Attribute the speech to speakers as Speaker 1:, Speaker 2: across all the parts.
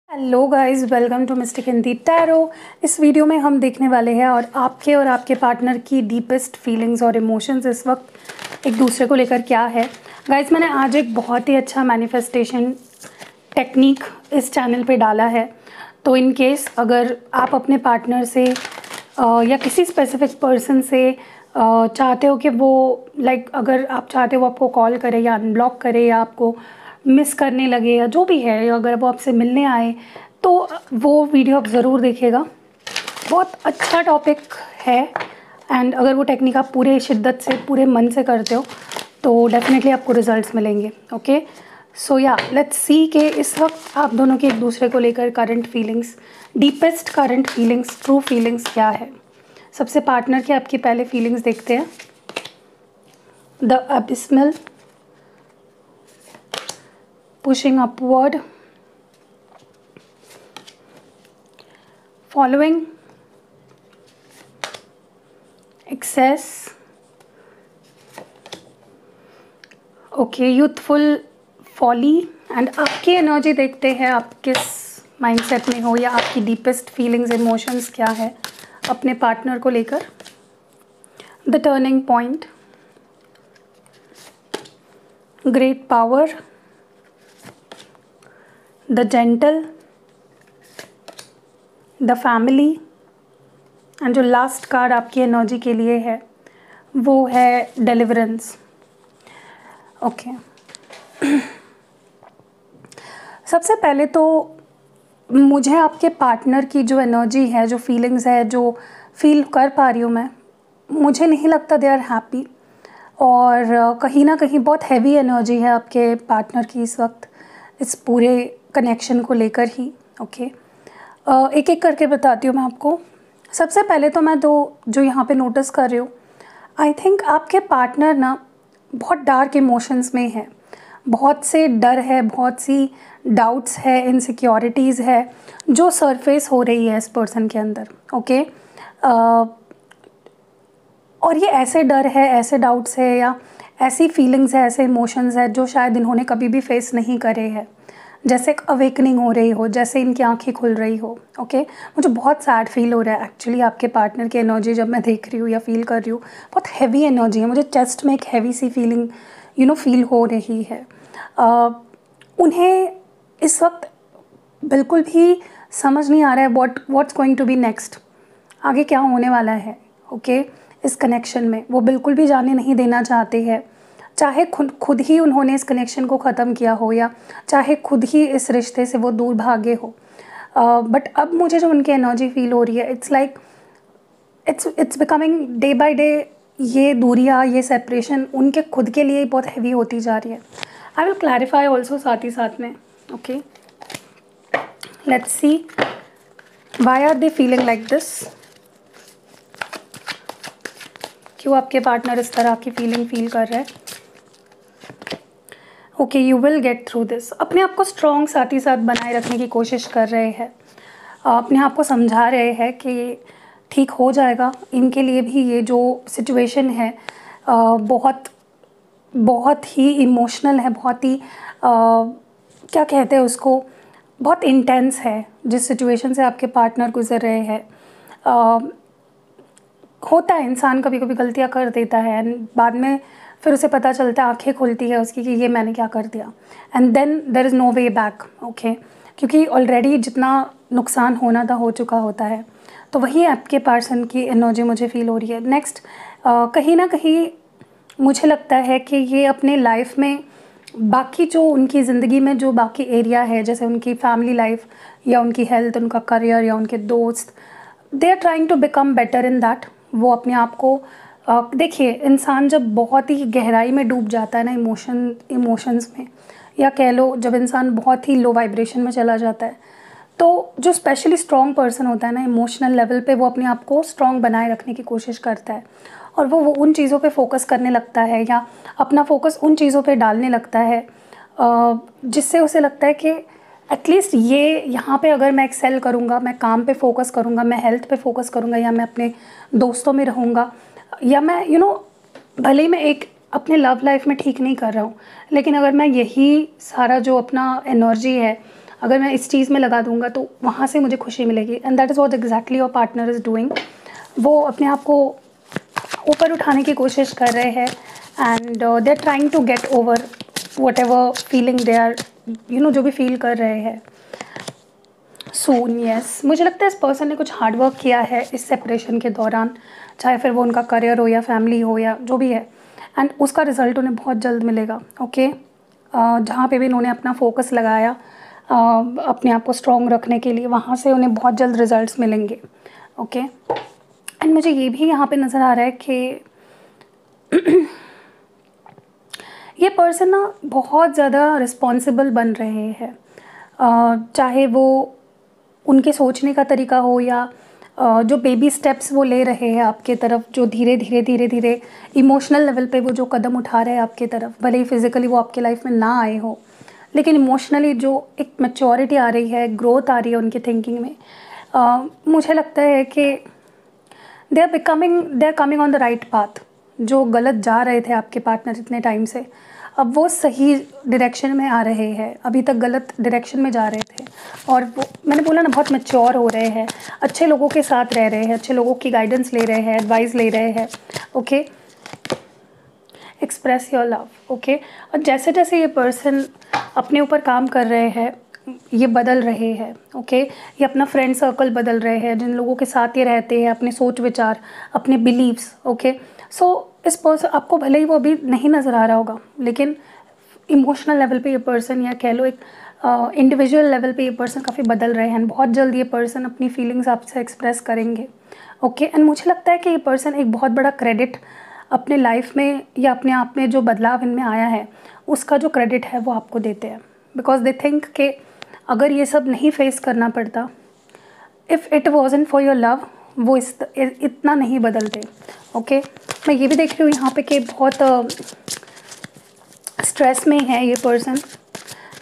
Speaker 1: Hello guys, welcome to mystic Hindi tarot. इस video में हम देखने वाले हैं और आपके पार्टनर की डीपेस्ट फीलिंग्स और इमोशंस इस वक्त एक दूसरे को लेकर क्या है। गाइस, मैंने आज एक बहुत ही अच्छा मैनिफेस्टेशन टेक्निक इस चैनल पे डाला है। तो इन केस अगर आप अपने पार्टनर से या किसी स्पेसिफिक पर्सन से चाहते हो कि वो अगर आप चाहते हो वो आपको कॉल करे या अनब्लॉक करे या आपको मिस करने लगे या जो भी है, या अगर वो आपसे मिलने आए, तो वो वीडियो आप ज़रूर देखिएगा। बहुत अच्छा टॉपिक है एंड अगर वो टेक्निक आप पूरे शिद्दत से पूरे मन से करते हो तो डेफिनेटली आपको रिजल्ट्स मिलेंगे। ओके, सो या लेट्स सी कि इस वक्त आप दोनों के एक दूसरे को लेकर current feelings, deepest current feelings, true feelings क्या है। सबसे पार्टनर की आपकी पहले फीलिंग्स देखते हैं। The abysmal, pushing upward, following, excess, okay, youthful, folly. And आपकी एनर्जी देखते हैं, आप किस माइंडसेट में हो या आपकी डीपेस्ट फीलिंग्स, इमोशंस क्या है अपने पार्टनर को लेकर। The turning point, great power, the gentle, the family and जो लास्ट कार्ड आपकी एनर्जी के लिए है वो है डिलीवरेंस। ओके, सबसे पहले तो मुझे आपके पार्टनर की जो एनर्जी है, जो फीलिंग्स है, जो फील कर पा रही हूँ मैं, मुझे नहीं लगता दे आर हैप्पी। और कहीं ना कहीं बहुत हैवी एनर्जी है आपके पार्टनर की इस वक्त इस पूरे कनेक्शन को लेकर ही। ओके, एक एक करके बताती हूँ मैं आपको। सबसे पहले तो मैं जो यहाँ पे नोटिस कर रही हूँ, आई थिंक आपके पार्टनर ना बहुत डार्क इमोशंस में है, बहुत से डर है, बहुत सी डाउट्स है, इनसिक्योरिटीज़ है जो सरफेस हो रही है इस पर्सन के अंदर। ओके, और ये ऐसे डर है, ऐसे डाउट्स है या ऐसी फीलिंग्स है, ऐसे इमोशंस है जो शायद इन्होंने कभी भी फेस नहीं करे हैं। जैसे एक अवेकनिंग हो रही हो, जैसे इनकी आंखें खुल रही हो। ओके, मुझे बहुत सैड फील हो रहा है एक्चुअली आपके पार्टनर की एनर्जी जब मैं देख रही हूँ या फील कर रही हूँ। बहुत हैवी एनर्जी है, मुझे चेस्ट में एक हैवी सी फीलिंग फील हो रही है। उन्हें इस वक्त बिल्कुल भी समझ नहीं आ रहा है what's going to be next, आगे क्या होने वाला है। ओके, इस कनेक्शन में वो बिल्कुल भी जाने नहीं देना चाहते हैं, चाहे खुद ही उन्होंने इस कनेक्शन को ख़त्म किया हो या चाहे खुद ही इस रिश्ते से वो दूर भागे हो। बट अब मुझे जो उनकी एनर्जी फील हो रही है, it's like it's becoming day by day, ये दूरियाँ, ये सेपरेशन उनके खुद के लिए बहुत हैवी होती जा रही है। आई विल क्लैरिफाई ऑल्सो साथ ही साथ में। Okay, let's see why are they feeling like this. क्यों आपके पार्टनर इस तरह की फीलिंग फील कर रहे हैं। Okay, you will get through this. अपने आप को स्ट्रॉन्ग साथ ही साथ बनाए रखने की कोशिश कर रहे हैं, अपने आप को समझा रहे हैं कि ठीक हो जाएगा। इनके लिए भी ये जो सिचुएशन है बहुत बहुत ही इमोशनल है, बहुत ही क्या कहते हैं उसको, बहुत इंटेंस है। जिस सिचुएशन से आपके पार्टनर गुजर रहे हैं, होता है इंसान कभी कभी गलतियां कर देता है एंड बाद में फिर उसे पता चलता है, आंखें खुलती है उसकी कि ये मैंने क्या कर दिया, and then there is no way back. Okay, क्योंकि ऑलरेडी जितना नुकसान होना था हो चुका होता है। तो वही आपके पर्सन की एनर्जी मुझे फील हो रही है। नेक्स्ट, कहीं ना कहीं मुझे लगता है कि ये अपने लाइफ में बाकी जो उनकी ज़िंदगी में जो बाकी एरिया है, जैसे उनकी फैमिली लाइफ या उनकी हेल्थ, उनका करियर या उनके दोस्त, they are trying to become better in that. वो अपने आप को देखिए, इंसान जब बहुत ही गहराई में डूब जाता है ना इमोशंस में, या कह लो जब इंसान बहुत ही लो वाइब्रेशन में चला जाता है, तो जो स्पेशली स्ट्रॉन्ग पर्सन होता है ना इमोशनल लेवल पे, वो अपने आप को स्ट्रॉन्ग बनाए रखने की कोशिश करता है और वो उन चीज़ों पे फोकस करने लगता है या अपना फोकस उन चीज़ों पे डालने लगता है जिससे उसे लगता है कि एटलीस्ट ये यहाँ पे अगर मैं एक्सेल करूँगा, मैं काम पे फोकस करूँगा, मैं हेल्थ पे फोकस करूँगा, या मैं अपने दोस्तों में रहूँगा, या मैं भले ही मैं एक अपने लव लाइफ में ठीक नहीं कर रहा हूँ, लेकिन अगर मैं यही सारा जो अपना एनर्जी है अगर मैं इस चीज़ में लगा दूंगा तो वहाँ से मुझे खुशी मिलेगी। And that is what exactly your partner is doing. वो अपने आप को ऊपर उठाने की कोशिश कर रहे हैं and they are trying to get over whatever feeling they are जो भी फील कर रहे हैं। सून यस, मुझे लगता है इस पर्सन ने कुछ हार्ड वर्क किया है इस सेपरेशन के दौरान, चाहे फिर वो उनका करियर हो या फैमिली हो या जो भी है, एंड उसका रिजल्ट उन्हें बहुत जल्द मिलेगा। ओके जहाँ पे भी उन्होंने अपना फोकस लगाया अपने आप को स्ट्रॉन्ग रखने के लिए, वहाँ से उन्हें बहुत जल्द रिजल्ट्स मिलेंगे। ओके एंड मुझे ये भी यहाँ पे नज़र आ रहा है कि ये पर्सन ना बहुत ज़्यादा रिस्पॉन्सिबल बन रहे हैं, चाहे वो उनके सोचने का तरीका हो या जो बेबी स्टेप्स वो ले रहे हैं आपके तरफ, जो धीरे धीरे इमोशनल लेवल पे वो जो कदम उठा रहे हैं आपके तरफ, भले ही फिज़िकली वो आपके लाइफ में ना आए हो, लेकिन इमोशनली जो एक मैच्योरिटी आ रही है, ग्रोथ आ रही है उनकी थिंकिंग में, मुझे लगता है कि they are coming on the right path. जो गलत जा रहे थे आपके पार्टनर इतने टाइम से, अब वो सही डायरेक्शन में आ रहे हैं। अभी तक गलत डायरेक्शन में जा रहे थे और वो मैंने बोला ना बहुत मैच्योर हो रहे हैं, अच्छे लोगों के साथ रह रहे हैं, अच्छे लोगों की गाइडेंस ले रहे हैं, एडवाइस ले रहे हैं। Okay express your love. Okay और जैसे जैसे ये पर्सन अपने ऊपर काम कर रहे हैं, ये बदल रहे हैं। ओके ये अपना फ्रेंड सर्कल बदल रहे हैं, जिन लोगों के साथ ये रहते हैं, अपने सोच विचार, अपने बिलीव्स। ओके सो इस पर्सन आपको भले ही वो अभी नहीं नज़र आ रहा होगा, लेकिन इमोशनल लेवल पे ये पर्सन या कह लो एक इंडिविजुअल लेवल पे ये पर्सन काफ़ी बदल रहे हैं। बहुत जल्द ये पर्सन अपनी फीलिंग्स आपसे एक्सप्रेस करेंगे। ओके एंड मुझे लगता है कि ये पर्सन एक बहुत बड़ा क्रेडिट अपने लाइफ में या अपने आप में जो बदलाव इनमें आया है उसका जो क्रेडिट है वो आपको देते हैं, बिकॉज दे थिंक कि अगर ये सब नहीं फेस करना पड़ता, if it wasn't for your love, वो इतना नहीं बदलते। ओके मैं ये भी देख रही हूँ यहाँ पे कि बहुत स्ट्रेस में है ये पर्सन,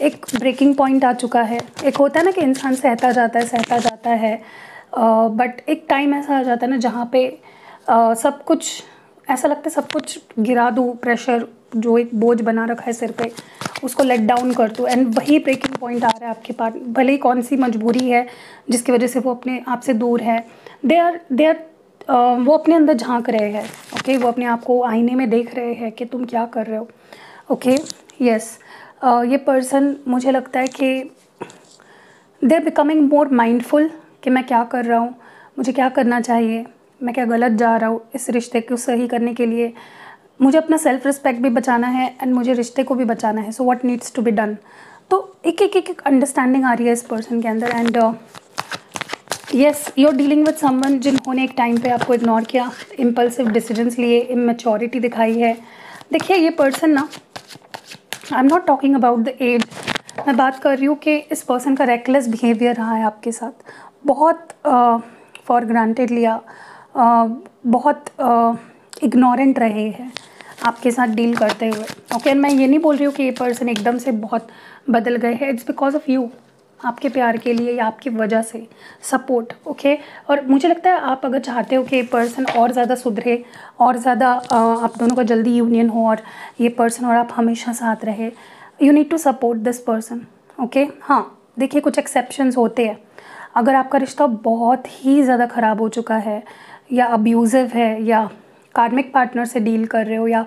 Speaker 1: एक ब्रेकिंग पॉइंट आ चुका है। एक होता है ना कि इंसान सहता जाता है बट एक टाइम ऐसा आ जाता है ना जहाँ पे सब कुछ ऐसा लगता है सब कुछ गिरा दूँ, प्रेशर जो एक बोझ बना रखा है सिर पे उसको लेट डाउन कर दूँ, एंड वही ब्रेकिंग पॉइंट आ रहा है आपके पास। भले ही कौन सी मजबूरी है जिसकी वजह से वो अपने आप से दूर है, दे आर वो अपने अंदर झांक रहे हैं। ओके वो अपने आप को आईने में देख रहे हैं कि तुम क्या कर रहे हो। ओके यस ये पर्सन मुझे लगता है कि they are becoming more mindful कि मैं क्या कर रहा हूँ, मुझे क्या करना चाहिए, मैं क्या गलत जा रहा हूँ। इस रिश्ते को सही करने के लिए मुझे अपना सेल्फ रिस्पेक्ट भी बचाना है एंड मुझे रिश्ते को भी बचाना है। So what needs to be done. तो एक अंडरस्टैंडिंग आ रही है इस पर्सन के अंदर। And yes you are dealing with someone जिन्होंने एक टाइम पे आपको इग्नोर किया, इम्पल्सिव डिसीजंस लिए, इमेच्योरिटी दिखाई है। देखिए ये पर्सन ना, I am not talking about the age, मैं बात कर रही हूँ कि इस पर्सन का रेकलेस बिहेवियर रहा है आपके साथ, बहुत फॉर ग्रांटेड लिया, बहुत इग्नोरेंट रहे हैं आपके साथ डील करते हुए। ओके मैं ये नहीं बोल रही हूँ कि ये पर्सन एकदम से बहुत बदल गए हैं, इट्स बिकॉज ऑफ यू, आपके प्यार के लिए या आपकी वजह से सपोर्ट। ओके और मुझे लगता है आप अगर चाहते हो कि ये पर्सन और ज़्यादा सुधरे और ज़्यादा आप दोनों का जल्दी यूनियन हो और ये पर्सन और आप हमेशा साथ रहे, you need to support this person. Okay हाँ देखिए कुछ एक्सेप्शंस होते हैं। अगर आपका रिश्ता बहुत ही ज़्यादा ख़राब हो चुका है या अब्यूज़िव है या कार्मिक पार्टनर से डील कर रहे हो या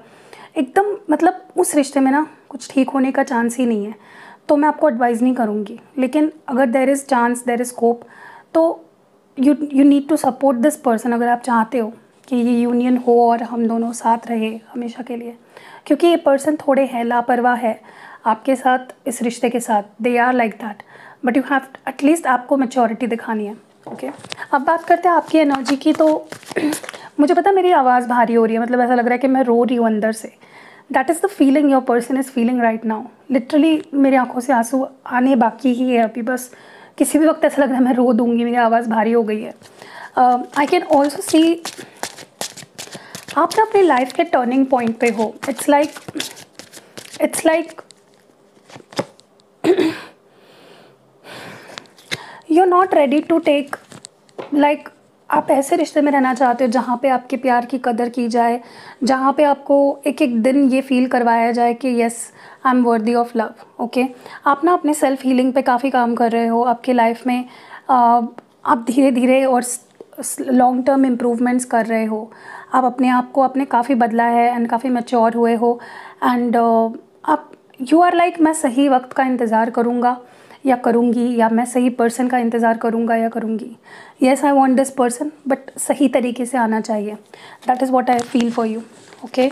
Speaker 1: एकदम मतलब उस रिश्ते में ना कुछ ठीक होने का चांस ही नहीं है, तो मैं आपको एडवाइज़ नहीं करूँगी। लेकिन अगर there is chance, there is scope, तो you need to support this person अगर आप चाहते हो कि ये यूनियन हो और हम दोनों साथ रहे हमेशा के लिए। क्योंकि ये पर्सन थोड़े हैं लापरवाह है आपके साथ, इस रिश्ते के साथ, they are like that, but you have at least आपको मैच्योरिटी दिखानी है। ओके अब बात करते हैं आपकी एनर्जी की। तो मुझे पता मेरी आवाज़ भारी हो रही है, मतलब ऐसा लग रहा है कि मैं रो रही हूँ अंदर से। That is the feeling your person is feeling right now. Literally मेरी आंखों से आंसू आने बाकी ही है अभी, बस किसी भी वक्त ऐसा लग रहा है मैं रो दूँगी, मेरी आवाज़ भारी हो गई है। आई कैन ऑल्सो सी आप ना अपनी लाइफ के टर्निंग पॉइंट पे हो। It's like you are not ready to take, like आप ऐसे रिश्ते में रहना चाहते हो जहाँ पे आपके प्यार की कदर की जाए, जहाँ पे आपको एक एक दिन ये फील करवाया जाए कि yes I am worthy of love. Okay, आप ना अपने सेल्फ हीलिंग पे काफ़ी काम कर रहे हो आपकी लाइफ में। आप धीरे धीरे और लॉन्ग टर्म इम्प्रूवमेंट्स कर रहे हो। आप अपने आप को आपने काफ़ी बदला है एंड काफ़ी मैच्योर हुए हो। एंड आप यू आर लाइक मैं सही वक्त का इंतज़ार करूँगा या करूँगी, या मैं सही पर्सन का इंतज़ार करूँगा या करूँगी। Yes I want this person, but सही तरीके से आना चाहिए। That is what I feel for you. Okay,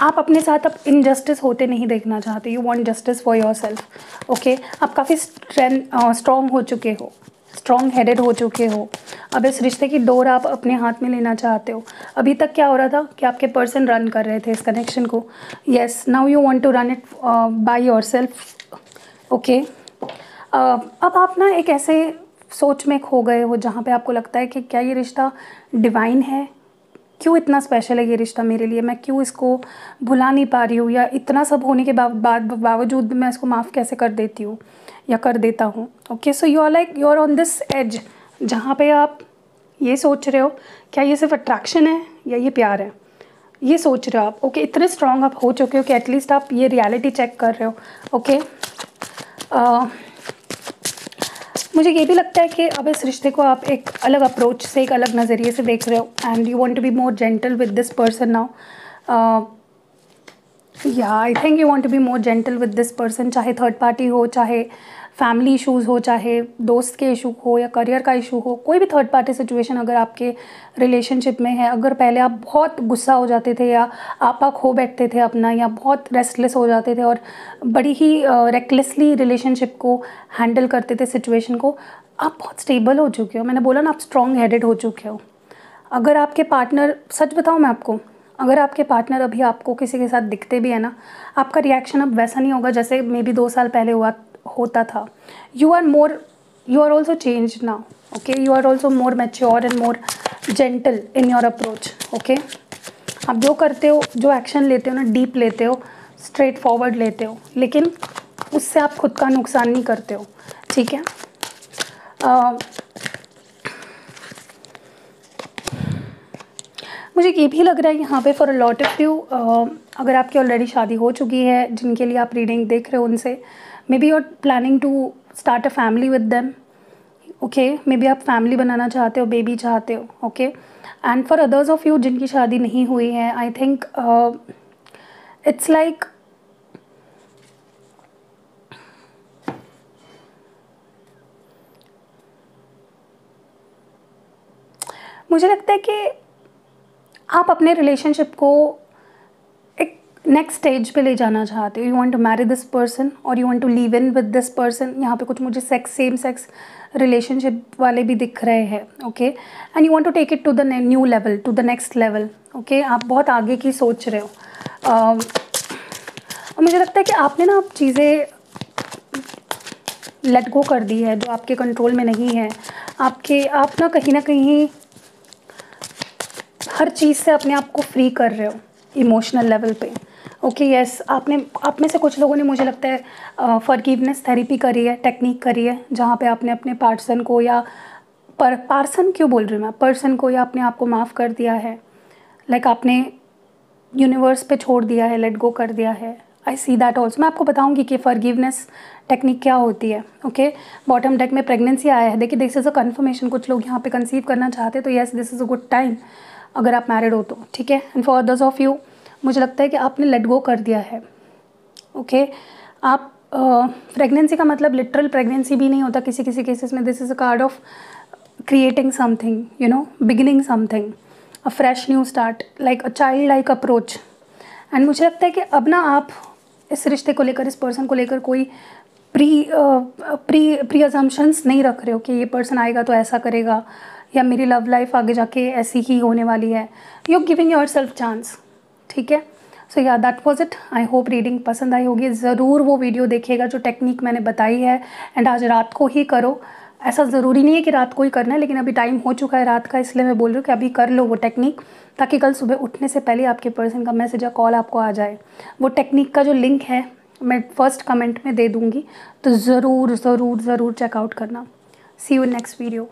Speaker 1: आप अपने साथ अब इनजस्टिस होते नहीं देखना चाहते। You want justice for your self. Okay, आप काफ़ी स्ट्रॉन्ग हो चुके हो, स्ट्रॉन्ग हेडेड हो चुके हो। अब इस रिश्ते की डोर आप अपने हाथ में लेना चाहते हो। अभी तक क्या हो रहा था कि आपके पर्सन रन कर रहे थे इस कनेक्शन को। Yes, now you want to run it by yourself. Okay, अब आप ना एक ऐसे सोच में खो गए हो जहाँ पे आपको लगता है कि क्या ये रिश्ता डिवाइन है, क्यों इतना स्पेशल है ये रिश्ता मेरे लिए, मैं क्यों इसको भुला नहीं पा रही हूँ, या इतना सब होने के बावजूद मैं इसको माफ़ कैसे कर देती हूँ या कर देता हूँ। Okay, so you are on this edge जहाँ पे आप ये सोच रहे हो क्या ये सिर्फ अट्रैक्शन है या ये प्यार है, ये सोच रहे हो आप। ओके, इतने स्ट्रॉन्ग आप हो चुके हो कि एटलीस्ट आप ये रियलिटी चेक कर रहे हो। ओके, मुझे ये भी लगता है कि अब इस रिश्ते को आप एक अलग अप्रोच से, एक अलग नज़रिए से देख रहे हो and you want to be more gentle with this person now. या I think you want to be more gentle with this person, चाहे थर्ड पार्टी हो, चाहे फैमिली इशूज़ हो, चाहे दोस्त के इशू हो या करियर का इशू हो, कोई भी थर्ड पार्टी सिचुएशन अगर आपके रिलेशनशिप में है। अगर पहले आप बहुत गुस्सा हो जाते थे या आपा खो बैठते थे अपना, या बहुत रेस्टलेस हो जाते थे और बड़ी ही रेकलेसली रिलेशनशिप को हैंडल करते थे सिचुएशन को, आप बहुत स्टेबल हो चुके हो। मैंने बोला ना, आप स्ट्रॉन्ग हेडेड हो चुके हो। अगर आपके पार्टनर, सच बताऊँ मैं आपको, अगर आपके पार्टनर अभी आपको किसी के साथ दिखते भी है ना, आपका रिएक्शन अब वैसा नहीं होगा जैसे मे बी 2 साल पहले होता था। You are also change now. Okay, you are also more mature and more gentle in your approach. Okay, आप जो करते हो, जो एक्शन लेते हो ना, डीप लेते हो, स्ट्रेट फॉरवर्ड लेते हो, लेकिन उससे आप खुद का नुकसान नहीं करते हो। ठीक है, मुझे ये भी लग रहा है यहाँ पे for a lot of you, अगर आपकी ऑलरेडी शादी हो चुकी है, जिनके लिए आप रीडिंग देख रहे हो, उनसे maybe you are planning to start a family with them. Okay, maybe आप फैमिली बनाना चाहते हो, बेबी चाहते हो। Okay, and for others of you जिनकी शादी नहीं हुई है, आई थिंक इट्स लाइक मुझे लगता है कि आप अपने रिलेशनशिप को एक नेक्स्ट स्टेज पे ले जाना चाहते हो। You want to marry this person और you want to live in with this person. यहाँ पे कुछ मुझे सेम सेक्स रिलेशनशिप वाले भी दिख रहे हैं। Okay, and you want to take it to the new level, to the next level. Okay, आप बहुत आगे की सोच रहे हो। और मुझे लगता है कि आपने ना अब चीज़ें लेट गो कर दी है जो आपके कंट्रोल में नहीं है। आप ना कहीं हर चीज़ से अपने आप को फ्री कर रहे हो इमोशनल लेवल पे। ओके, यस, आप में से कुछ लोगों ने, मुझे लगता है, फॉरगिवनेस थेरेपी करी है, टेक्निक करी है, जहाँ पे आपने अपने पार्सन को या पार्सन क्यों बोल रही हूँ मैं, पर्सन को या अपने आप को माफ़ कर दिया है। लाइक आपने यूनिवर्स पे छोड़ दिया है, लेट गो कर दिया है। आई सी दैट ऑल्सो। मैं आपको बताऊंगी कि फॉरगिवनेस टेक्निक क्या होती है। ओके, बॉटम डेक में प्रेगनेंसी आया है, देखिए दिस इज़ अ कन्फर्मेशन। कुछ लोग यहाँ पे कंसीव करना चाहते हैं, तो yes this is a good time अगर आप मैरिड हो तो। ठीक है, and for others of you, मुझे लगता है कि आपने लेट गो कर दिया है। ओके, आप प्रेगनेंसी का मतलब लिटरल प्रेगनेंसी भी नहीं होता किसी किसी केसेस में। This is a card of creating something, you know, beginning something, a fresh new start, like a child like approach. And मुझे लगता है कि अब ना आप इस रिश्ते को लेकर, इस पर्सन को लेकर कोई प्री अजम्पशंस नहीं रख रहे हो कि ये पर्सन आएगा तो ऐसा करेगा या मेरी लव लाइफ आगे जाके ऐसी ही होने वाली है। You giving your self chance. ठीक है, सो या that was it. I hope reading पसंद आई होगी। ज़रूर वो वीडियो देखिएगा जो टेक्निक मैंने बताई है, एंड आज रात को ही करो। ऐसा ज़रूरी नहीं है कि रात को ही करना है, लेकिन अभी टाइम हो चुका है रात का, इसलिए मैं बोल रही हूँ कि अभी कर लो वो टेक्निक, ताकि कल सुबह उठने से पहले आपके पर्सन का मैसेज या कॉल आपको आ जाए। वो टेक्निक का जो लिंक है मैं फर्स्ट कमेंट में दे दूँगी, तो ज़रूर ज़रूर ज़रूर चेकआउट करना। सी यू नेक्स्ट वीडियो।